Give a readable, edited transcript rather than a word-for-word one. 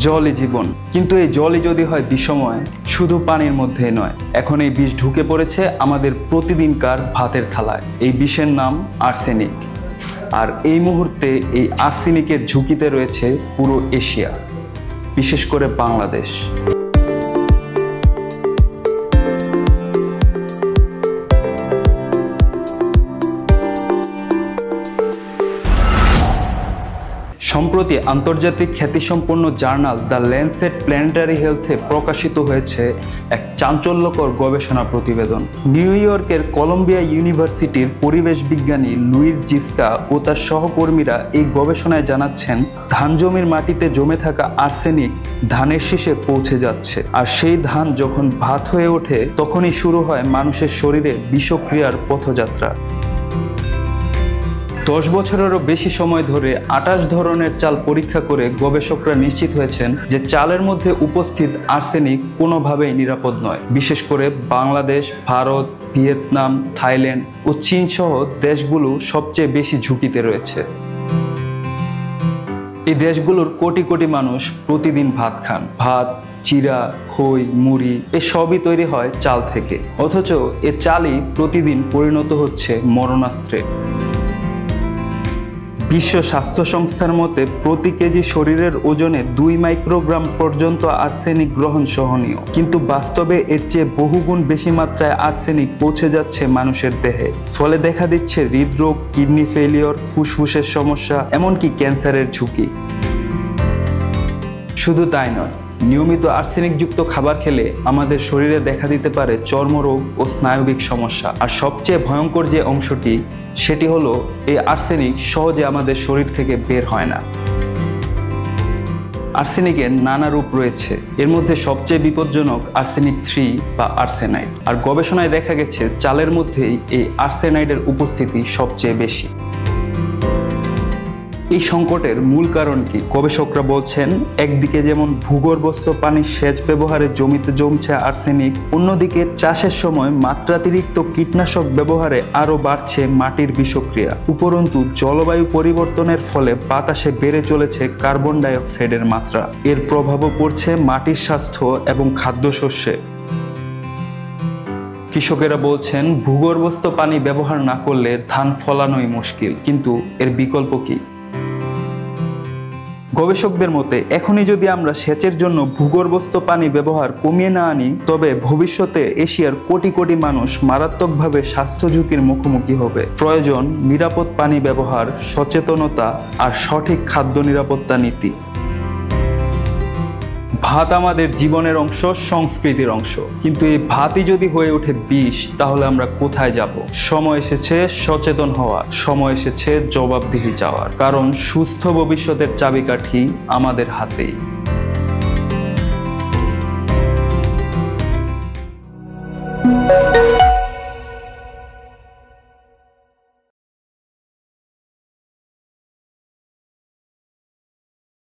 জলই জীবন, কিন্তু এই জলই যদি হয় বিষময়, শুধু পানির মধ্যেই নয়, এখন এই বিষ ঢুকে পড়েছে আমাদের প্রতিদিনকার ভাতের থালায়। এই বিষের নাম আর্সেনিক। আর এই মুহূর্তে এই আর্সেনিকের ঝুঁকিতে রয়েছে পুরো এশিয়া, বিশেষ করে বাংলাদেশ। সম্প্রতি আন্তর্জাতিক খ্যাতিসম্পন্ন জার্নাল দ্য ল্যান্সেট প্ল্যানেটারি হেলথে প্রকাশিত হয়েছে এক চাঞ্চল্যকর গবেষণা প্রতিবেদন। নিউ ইয়র্কের কলম্বিয়া ইউনিভার্সিটির পরিবেশ বিজ্ঞানী লুইস জিস্কা ও তার সহকর্মীরা এই গবেষণায় জানাচ্ছেন, ধান জমির মাটিতে জমে থাকা আর্সেনিক ধানের শীষে পৌঁছে যাচ্ছে। আর সেই ধান যখন ভাত হয়ে ওঠে, তখনই শুরু হয় মানুষের শরীরে বিষক্রিয়ার পথযাত্রা। 10 বছরেরও বেশি সময় ধরে 28 ধরনের চাল পরীক্ষা করে গবেষকরা নিশ্চিত হয়েছেন যে চালের মধ্যে উপস্থিত আর্সেনিক কোনোভাবেই নিরাপদ নয়। বিশেষ করে বাংলাদেশ, ভারত, ভিয়েতনাম, থাইল্যান্ড ও চীন সহ দেশগুলো সবচেয়ে বেশি ঝুঁকিতে রয়েছে। এই দেশগুলোর কোটি কোটি মানুষ প্রতিদিন ভাত খান। ভাত, চিরা, খই, মুড়ি এসবই তৈরি হয় চাল থেকে, অথচ এ চালই প্রতিদিন পরিণত হচ্ছে মরণাস্ত্রে। বিশ্ব স্বাস্থ্য সংস্থার মতে প্রতি কেজি শরীরের ওজনে 2 মাইক্রোগ্রাম পর্যন্ত আর্সেনিক গ্রহণ সহনীয়, কিন্তু বাস্তবে এর চেয়ে বহুগুণ বেশি মাত্রায় আর্সেনিক পৌঁছে যাচ্ছে মানুষের দেহে। ফলে দেখা দিচ্ছে হৃদরোগ, কিডনি ফেলিওর, ফুসফুসের সমস্যা, এমনকি ক্যান্সারের ঝুঁকি। শুধু তাই নয়, নিয়মিত আর্সেনিকযুক্ত খাবার খেলে আমাদের শরীরে দেখা দিতে পারে চর্মরোগ ও স্নায়বিক সমস্যা। আর সবচেয়ে ভয়ঙ্কর যে অংশটি, সেটি হলো এই আর্সেনিক সহজে আমাদের শরীর থেকে বের হয় না। আর্সেনিকের নানা রূপ রয়েছে, এর মধ্যে সবচেয়ে বিপজ্জনক আর্সেনিক 3 বা আর্সেনাইড। আর গবেষণায় দেখা গেছে চালের মধ্যেই এই আর্সেনাইডের উপস্থিতি সবচেয়ে বেশি। এই সংকটের মূল কারণ কি? গবেষকরা বলছেন, একদিকে যেমন ভূগর্ভস্থ পানির সেচ ব্যবহারে জমিতে জমছে আর্সেনিক, অন্যদিকে চাষের সময় মাত্রাতিরিক্ত কীটনাশক ব্যবহারে আরও বাড়ছে মাটির বিষক্রিয়া। উপরন্তু জলবায়ু পরিবর্তনের ফলে বাতাসে বেড়ে চলেছে কার্বন ডাই অক্সাইডের মাত্রা। এর প্রভাবও পড়ছে মাটির স্বাস্থ্য এবং খাদ্যশস্যে। কৃষকেরা বলছেন, ভূগর্ভস্থ পানি ব্যবহার না করলে ধান ফলানোই মুশকিল, কিন্তু এর বিকল্প কি? গবেষকদের মতে এখনই যদি আমরা সেচের জন্য ভূগর্ভস্থ পানি ব্যবহার কমিয়ে না আনি, তবে ভবিষ্যতে এশিয়ার কোটি কোটি মানুষ মারাত্মকভাবে স্বাস্থ্য ঝুঁকির মুখোমুখি হবে। প্রয়োজন নিরাপদ পানি ব্যবহার, সচেতনতা আর সঠিক খাদ্য নিরাপত্তা নীতি। ভাত আমাদের জীবনের অংশ, সংস্কৃতির অংশ, কিন্তু এই ভাতই যদি হয়ে ওঠে বিষ, তাহলে আমরা কোথায় যাব? সময় এসেছে সচেতন হওয়ার, সময় এসেছে জবাবদিহি চাওয়ার, কারণ সুস্থ ভবিষ্যতের চাবিকাঠি আমাদের হাতেই।